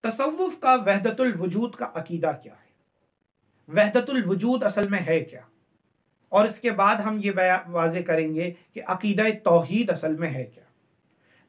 تصوف کا وحدت الوجود کا عقیدہ کیا ہے، وحدت الوجود اصل میں ہے کیا، اور اس کے بعد ہم یہ واضح کریں گے کہ عقیدہ توحید اصل میں ہے کیا۔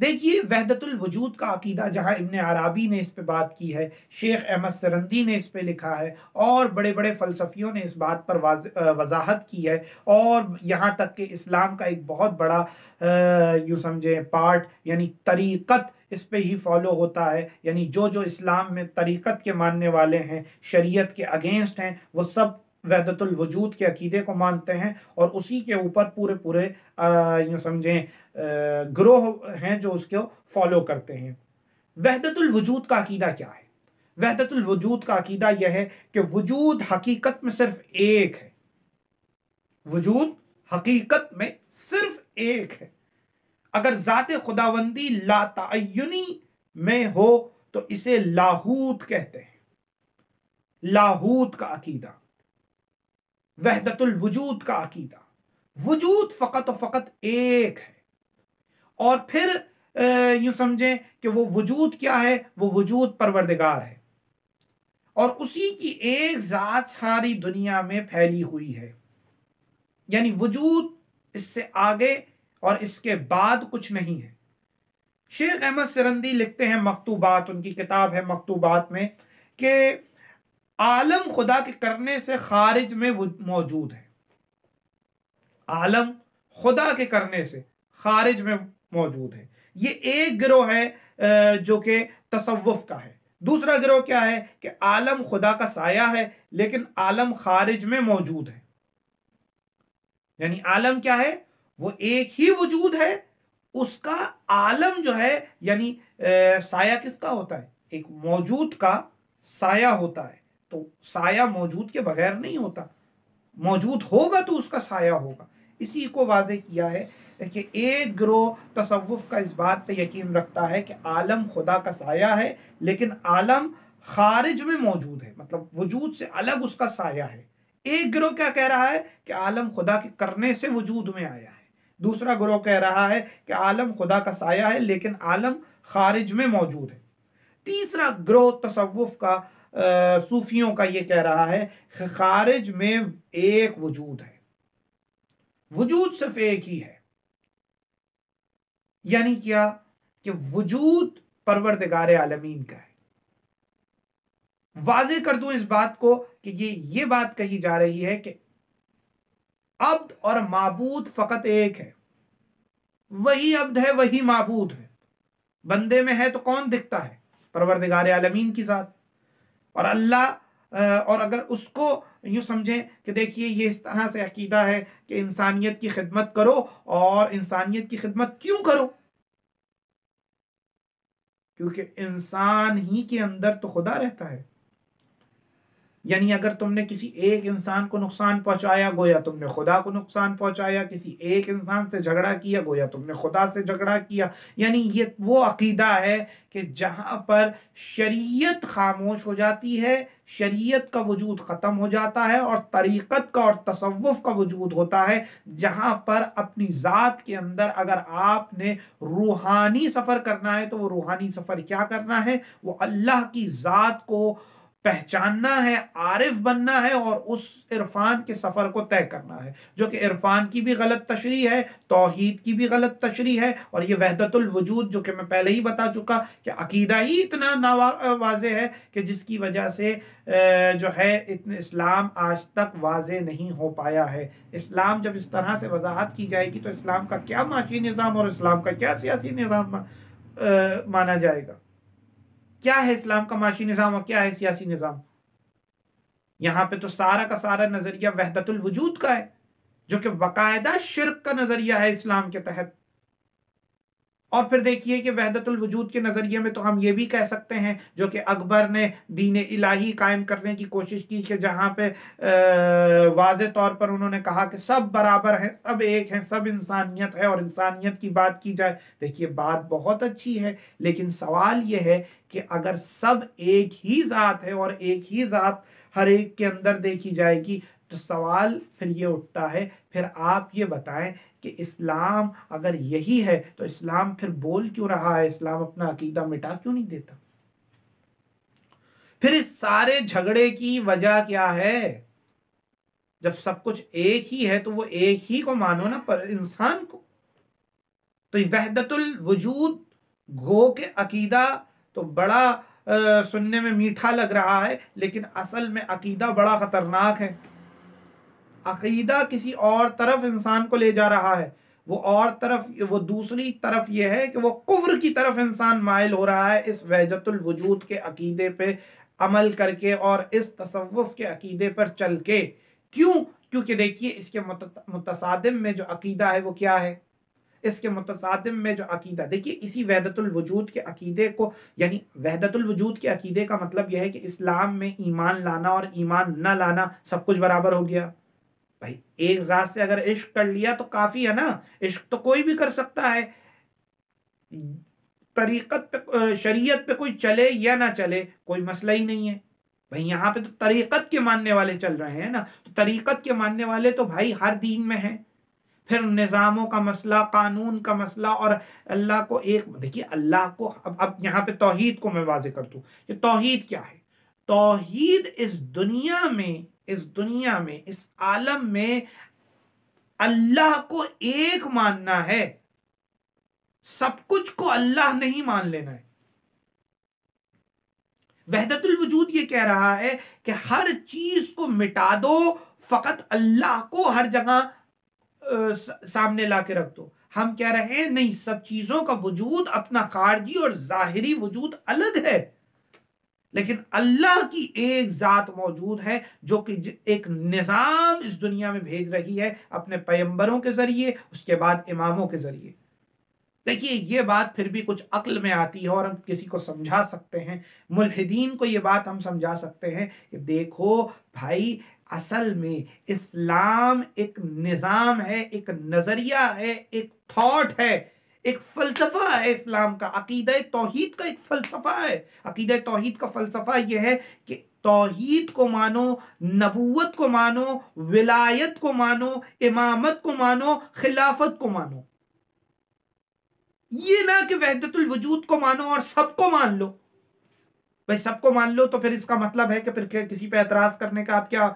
دیکھیے، وحدت الوجود کا عقیدہ جہاں ابن عربی نے اس پہ بات کی ہے، شیخ احمد سرندی نے اس پہ لکھا ہے، اور بڑے بڑے فلسفیوں نے اس بات پر وضاحت کی ہے، اور یہاں تک کہ اسلام کا ایک بہت بڑا یوں سمجھے پارٹ یعنی طریقت اس پہ ہی فالو ہوتا ہے، یعنی جو اسلام میں طریقت کے ماننے والے ہیں، شریعت کے اگینسٹ ہیں، وہ سب وحدت الوجود کے عقیدے کو مانتے ہیں، اور اسی کے اوپر پورے یوں سمجھیں گروہ ہیں جو اس کو فالو کرتے ہیں۔ وحدت الوجود کا عقیدہ کیا ہے؟ وحدت الوجود کا عقیدہ یہ ہے کہ وجود حقیقت میں صرف ایک ہے، وجود حقیقت میں صرف ایک ہے۔ اگر ذات خداوندی لا تعینی میں ہو تو اسے لاہوت کہتے ہیں، لاہوت کا عقیدہ، وحدت الوجود کا عقیدہ۔ وجود فقط و فقط ایک ہے، اور پھر یوں سمجھیں کہ وہ وجود کیا ہے؟ وہ وجود پروردگار ہے، اور اسی کی ایک ذات ساری دنیا میں پھیلی ہوئی ہے، یعنی وجود اس سے آگے اور اس کے بعد کچھ نہیں ہے۔ شیخ احمد سرندی لکھتے ہیں مکتوبات، ان کی کتاب ہے مکتوبات میں، کہ عالم خدا کے کرنے سے خارج میں موجود ہے، عالم خدا کے کرنے سے خارج میں موجود ہے۔ یہ ایک گروہ ہے جو کہ تصوف کا ہے۔ دوسرا گروہ کیا ہے کہ عالم خدا کا سایہ ہے لیکن عالم خارج میں موجود ہے، یعنی عالم کیا ہے؟ وہ ایک ہی وجود ہے، اس کا عالم جو ہے، یعنی سایہ کس کا ہوتا ہے؟ ایک موجود کا سایہ ہوتا ہے، تو سایہ موجود کے بغیر نہیں ہوتا، موجود ہوگا تو اس کا سایہ ہوگا۔ اسی کو واضح کیا ہے کہ ایک گروہ تصوف کا اس بات پہ یقین رکھتا ہے کہ عالم خدا کا سایہ ہے لیکن عالم خارج میں موجود ہے، مطلب وجود سے الگ اس کا سایہ ہے۔ ایک گروہ کیا کہہ رہا ہے کہ عالم خدا کے کرنے سے وجود میں آیا ہے، دوسرا گروہ کہہ رہا ہے کہ عالم خدا کا سایہ ہے لیکن عالم خارج میں موجود ہے۔ تیسرا گروہ تصوف کا صوفیوں کا یہ کہہ رہا ہے کہ خارج میں ایک وجود ہے، وجود صرف ایک ہی ہے۔ یعنی کیا؟ کہ وجود پروردگار عالمین کا ہے۔ واضح کر دوں اس بات کو کہ یہ بات کہی جا رہی ہے کہ عبد اور معبود فقط ایک ہے، وہی عبد ہے وہی معبود ہے۔ بندے میں ہے تو کون دکھتا ہے؟ پروردگار عالمین کی ذات، اور اللہ، اور اگر اس کو یوں سمجھیں کہ دیکھیے یہ اس طرح سے عقیدہ ہے کہ انسانیت کی خدمت کرو، اور انسانیت کی خدمت کیوں کرو؟ کیونکہ انسان ہی کے اندر تو خدا رہتا ہے، یعنی اگر تم نے کسی ایک انسان کو نقصان پہنچایا گویا تم نے خدا کو نقصان پہنچایا، کسی ایک انسان سے جھگڑا کیا گویا تم نے خدا سے جھگڑا کیا۔ یعنی یہ وہ عقیدہ ہے کہ جہاں پر شریعت خاموش ہو جاتی ہے، شریعت کا وجود ختم ہو جاتا ہے، اور طریقت کا اور تصوف کا وجود ہوتا ہے، جہاں پر اپنی ذات کے اندر اگر آپ نے روحانی سفر کرنا ہے تو وہ روحانی سفر کیا کرنا ہے؟ وہ اللہ کی ذات کو پہچاننا ہے، عارف بننا ہے، اور اس عرفان کے سفر کو طے کرنا ہے، جو کہ عرفان کی بھی غلط تشریح ہے، توحید کی بھی غلط تشریح ہے، اور یہ وحدت الوجود جو کہ میں پہلے ہی بتا چکا کہ عقیدہ ہی اتنا واضح ہے کہ جس کی وجہ سے جو ہے اسلام آج تک واضح نہیں ہو پایا ہے۔ اسلام جب اس طرح سے وضاحت کی جائے گی تو اسلام کا کیا معاشی نظام اور اسلام کا کیا سیاسی نظام مانا جائے گا؟ کیا ہے اسلام کا معاشی نظام اور کیا ہے سیاسی نظام؟ یہاں پہ تو سارا کا سارا نظریہ وحدت الوجود کا ہے، جو کہ باقاعدہ شرک کا نظریہ ہے اسلام کے تحت۔ اور پھر دیکھیے کہ وحدت الوجود کے نظریے میں تو ہم یہ بھی کہہ سکتے ہیں، جو کہ اکبر نے دین الہی قائم کرنے کی کوشش کی، کہ جہاں پہ واضح طور پر انہوں نے کہا کہ سب برابر ہیں، سب ایک ہیں، سب انسانیت ہے، اور انسانیت کی بات کی جائے۔ دیکھیے بات بہت اچھی ہے، لیکن سوال یہ ہے کہ اگر سب ایک ہی ذات ہے اور ایک ہی ذات ہر ایک کے اندر دیکھی جائے گی، تو سوال پھر یہ اٹھتا ہے، پھر آپ یہ بتائیں کہ اسلام اگر یہی ہے تو اسلام پھر بول کیوں رہا ہے؟ اسلام اپنا عقیدہ مٹا کیوں نہیں دیتا؟ پھر اس سارے جھگڑے کی وجہ کیا ہے؟ جب سب کچھ ایک ہی ہے تو وہ ایک ہی کو مانو نا، پر انسان کو۔ تو وحدت الوجود گو کے عقیدہ تو بڑا سننے میں میٹھا لگ رہا ہے، لیکن اصل میں عقیدہ بڑا خطرناک ہے۔ عقیدہ کسی اور طرف انسان کو لے جا رہا ہے، وہ دوسری طرف یہ ہے کہ وہ کفر کی طرف انسان مائل ہو رہا ہے اس وحدت الوجود کے عقیدے پہ عمل کر کے اور اس تصوف کے عقیدے پر چل کے۔ کیوں؟ کیونکہ دیکھیے اس کے متصادم میں جو عقیدہ ہے وہ کیا ہے؟ اس کے متصادم میں جو عقیدہ، دیکھیے اسی وحدت الوجود کے عقیدے کو، یعنی وحدت الوجود کے عقیدے کا مطلب یہ ہے کہ اسلام میں ایمان لانا اور ایمان نہ لانا سب کچھ برابر ہو گیا۔ بھائی ایک ذات سے اگر عشق کر لیا تو کافی ہے نا، عشق تو کوئی بھی کر سکتا ہے، طریقت پہ شریعت پہ کوئی چلے یا نہ چلے کوئی مسئلہ ہی نہیں ہے۔ بھائی یہاں پہ تو طریقت کے ماننے والے چل رہے ہیں نا، تو طریقت کے ماننے والے تو بھائی ہر دین میں ہیں۔ پھر نظاموں کا مسئلہ، قانون کا مسئلہ، اور اللہ کو ایک، دیکھیے اللہ کو اب یہاں پہ توحید کو میں واضح کر دوں کہ توحید کیا ہے۔ توحید اس دنیا میں اس عالم میں اللہ کو ایک ماننا ہے، سب کچھ کو اللہ نہیں مان لینا ہے۔ وحدت الوجود یہ کہہ رہا ہے کہ ہر چیز کو مٹا دو، فقط اللہ کو ہر جگہ سامنے لا کے رکھ دو۔ ہم کہہ رہے ہیں نہیں، سب چیزوں کا وجود اپنا خارجی اور ظاہری وجود الگ ہے، لیکن اللہ کی ایک ذات موجود ہے جو کہ ایک نظام اس دنیا میں بھیج رہی ہے اپنے پیغمبروں کے ذریعے، اس کے بعد اماموں کے ذریعے۔ دیکھیے یہ بات پھر بھی کچھ عقل میں آتی ہے اور ہم کسی کو سمجھا سکتے ہیں، ملحدین کو یہ بات ہم سمجھا سکتے ہیں کہ دیکھو بھائی، اصل میں اسلام ایک نظام ہے، ایک نظریہ ہے، ایک تھاٹ ہے، ایک فلسفہ ہے۔ اسلام کا عقیدہ توحید کا ایک فلسفہ ہے۔ عقیدہ توحید کا فلسفہ یہ ہے کہ توحید کو مانو، نبوت کو مانو، ولایت کو مانو، امامت کو مانو، خلافت کو مانو۔ یہ نہ کہ وحدت الوجود کو مانو اور سب کو مان لو۔ بھائی سب کو مان لو تو پھر اس کا مطلب ہے کہ پھر کسی پہ اعتراض کرنے کا آپ کیا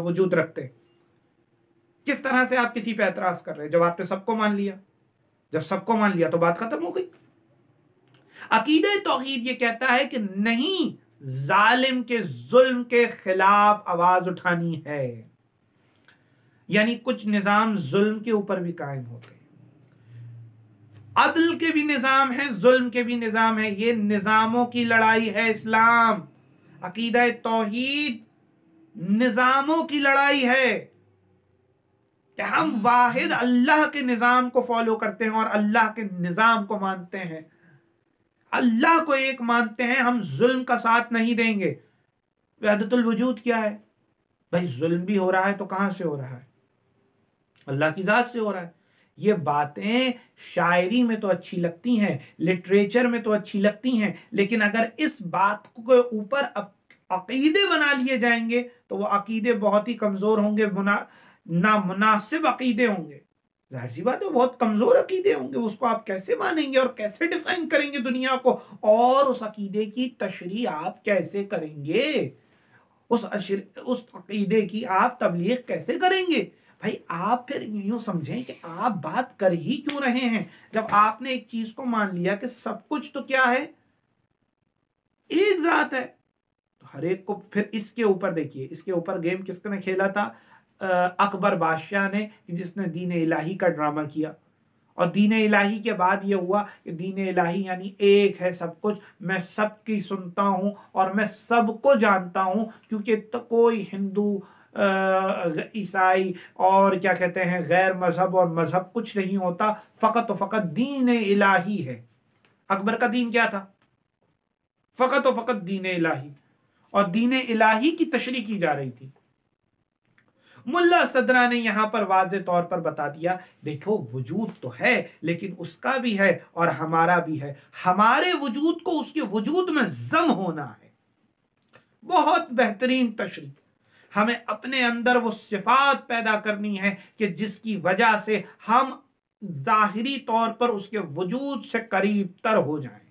وجود رکھتے ہیں؟ کس طرح سے آپ کسی پہ اعتراض کر رہے ہیں جب آپ نے سب کو مان لیا؟ جب سب کو مان لیا تو بات ختم ہو گئی۔ عقیدہ توحید یہ کہتا ہے کہ نہیں، ظالم کے ظلم کے خلاف آواز اٹھانی ہے، یعنی کچھ نظام ظلم کے اوپر بھی قائم ہوتے ہیں، عدل کے بھی نظام ہیں، ظلم کے بھی نظام ہیں، یہ نظاموں کی لڑائی ہے اسلام۔ عقیدہ توحید نظاموں کی لڑائی ہے کہ ہم واحد اللہ کے نظام کو فالو کرتے ہیں اور اللہ کے نظام کو مانتے ہیں، اللہ کو ایک مانتے ہیں، ہم ظلم کا ساتھ نہیں دیں گے۔ وحدت الوجود کیا ہے؟ بھائی ظلم بھی ہو رہا ہے تو کہاں سے ہو رہا ہے؟ اللہ کی ذات سے ہو رہا ہے۔ یہ باتیں شاعری میں تو اچھی لگتی ہیں، لٹریچر میں تو اچھی لگتی ہیں، لیکن اگر اس بات کو اوپر عقیدے بنا لیے جائیں گے تو وہ عقیدے بہت ہی کمزور ہوں گے، نامناسب عقیدے ہوں گے۔ ظاہر سی بات ہے بہت کمزور عقیدے ہوں گے، اس کو آپ کیسے مانیں گے اور کیسے ڈیفائن کریں گے دنیا کو، اور اس عقیدے کی تشریح آپ کیسے کریں گے، اس عقیدے کی آپ تبلیغ کیسے کریں گے؟ بھائی آپ پھر یوں سمجھیں کہ آپ بات کر ہی کیوں رہے ہیں جب آپ نے ایک چیز کو مان لیا کہ سب کچھ تو کیا ہے؟ ایک ذات ہے۔ تو ہر ایک کو پھر اس کے اوپر دیکھیے، اس کے اوپر گیم کس نے کھیلا تھا؟ اکبر بادشاہ نے، جس نے دین الہی کا ڈرامہ کیا، اور دین الہی کے بعد یہ ہوا کہ دین الہی یعنی ایک ہے سب کچھ، میں سب کی سنتا ہوں اور میں سب کو جانتا ہوں، کیونکہ کوئی ہندو، عیسائی اور کیا کہتے ہیں غیر مذہب اور مذہب کچھ نہیں ہوتا، فقط و فقط دین الہی ہے۔ اکبر کا دین کیا تھا؟ فقط و فقط دین الہی، اور دین الہی کی تشریح کی جا رہی تھی۔ ملا صدرہ نے یہاں پر واضح طور پر بتا دیا، دیکھو وجود تو ہے لیکن اس کا بھی ہے اور ہمارا بھی ہے، ہمارے وجود کو اس کے وجود میں ضم ہونا ہے۔ بہت بہترین تشریح۔ ہمیں اپنے اندر وہ صفات پیدا کرنی ہے کہ جس کی وجہ سے ہم ظاہری طور پر اس کے وجود سے قریب تر ہو جائیں۔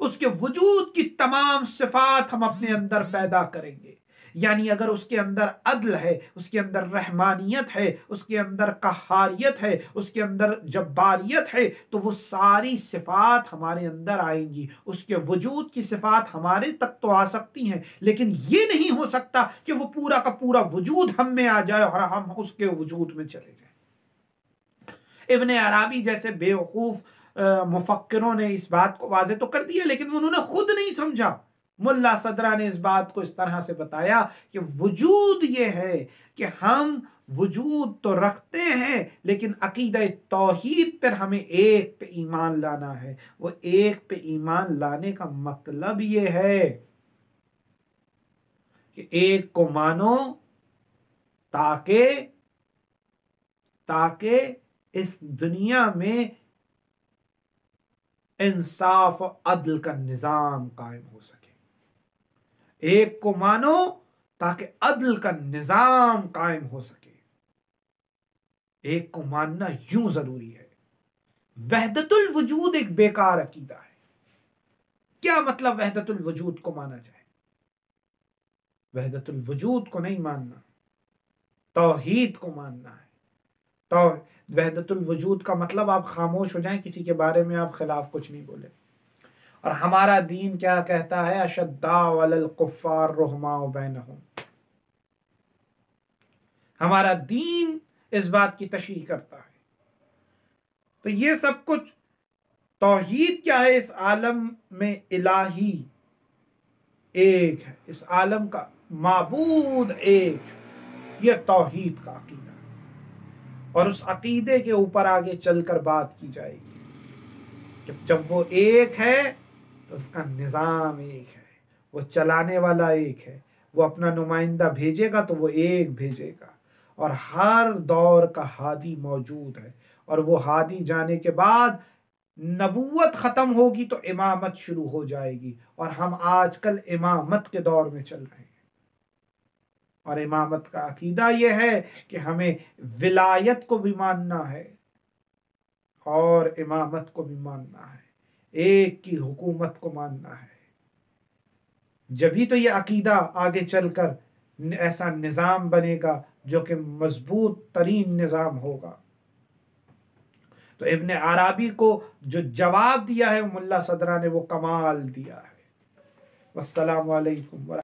اس کے وجود کی تمام صفات ہم اپنے اندر پیدا کریں گے. یعنی اگر اس کے اندر عدل ہے، اس کے اندر رحمانیت ہے، اس کے اندر قہاریت ہے، اس کے اندر جباریت ہے، تو وہ ساری صفات ہمارے اندر آئیں گی. اس کے وجود کی صفات ہمارے تک تو آ سکتی ہیں، لیکن یہ نہیں ہو سکتا کہ وہ پورا کا پورا وجود ہم میں آ جائے اور ہم اس کے وجود میں چلے جائیں. ابن عربی جیسے بیوقوف مفکروں نے اس بات کو واضح تو کر دیا، لیکن انہوں نے خود نہیں سمجھا. ملا صدرہ نے اس بات کو اس طرح سے بتایا کہ وجود یہ ہے کہ ہم وجود تو رکھتے ہیں، لیکن عقیدہ توحید پر ہمیں ایک پہ ایمان لانا ہے. وہ ایک پہ ایمان لانے کا مطلب یہ ہے کہ ایک کو مانو تاکہ اس دنیا میں انصاف و عدل کا نظام قائم ہو سکے. ایک کو مانو تاکہ عدل کا نظام قائم ہو سکے. ایک کو ماننا یوں ضروری ہے. وحدت الوجود ایک بیکار عقیدہ ہے. کیا مطلب وحدت الوجود کو مانا جائے؟ وحدت الوجود کو نہیں ماننا، توحید کو ماننا ہے. تو وحدت الوجود کا مطلب آپ خاموش ہو جائیں، کسی کے بارے میں آپ خلاف کچھ نہیں بولیں. اور ہمارا دین کیا کہتا ہے؟ اشداء علی الکفار رحماء بینہم. ہمارا دین اس بات کی تشریح کرتا ہے. تو یہ سب کچھ توحید کیا ہے؟ اس عالم میں الہی ایک ہے، اس عالم کا معبود ایک ہے. یہ توحید کا عقیدہ ہے، اور اس عقیدے کے اوپر آگے چل کر بات کی جائے گی کہ جب وہ ایک ہے تو اس کا نظام ایک ہے، وہ چلانے والا ایک ہے. وہ اپنا نمائندہ بھیجے گا تو وہ ایک بھیجے گا، اور ہر دور کا ہادی موجود ہے. اور وہ ہادی جانے کے بعد نبوت ختم ہوگی تو امامت شروع ہو جائے گی. اور ہم آج کل امامت کے دور میں چل رہے ہیں. اور امامت کا عقیدہ یہ ہے کہ ہمیں ولایت کو بھی ماننا ہے اور امامت کو بھی ماننا ہے، ایک کی حکومت کو ماننا ہے. جبھی تو یہ عقیدہ آگے چل کر ایسا نظام بنے گا جو کہ مضبوط ترین نظام ہوگا. تو ابن عربی کو جو جواب دیا ہے ملا صدرہ نے، وہ کمال دیا ہے. والسلام علیکم.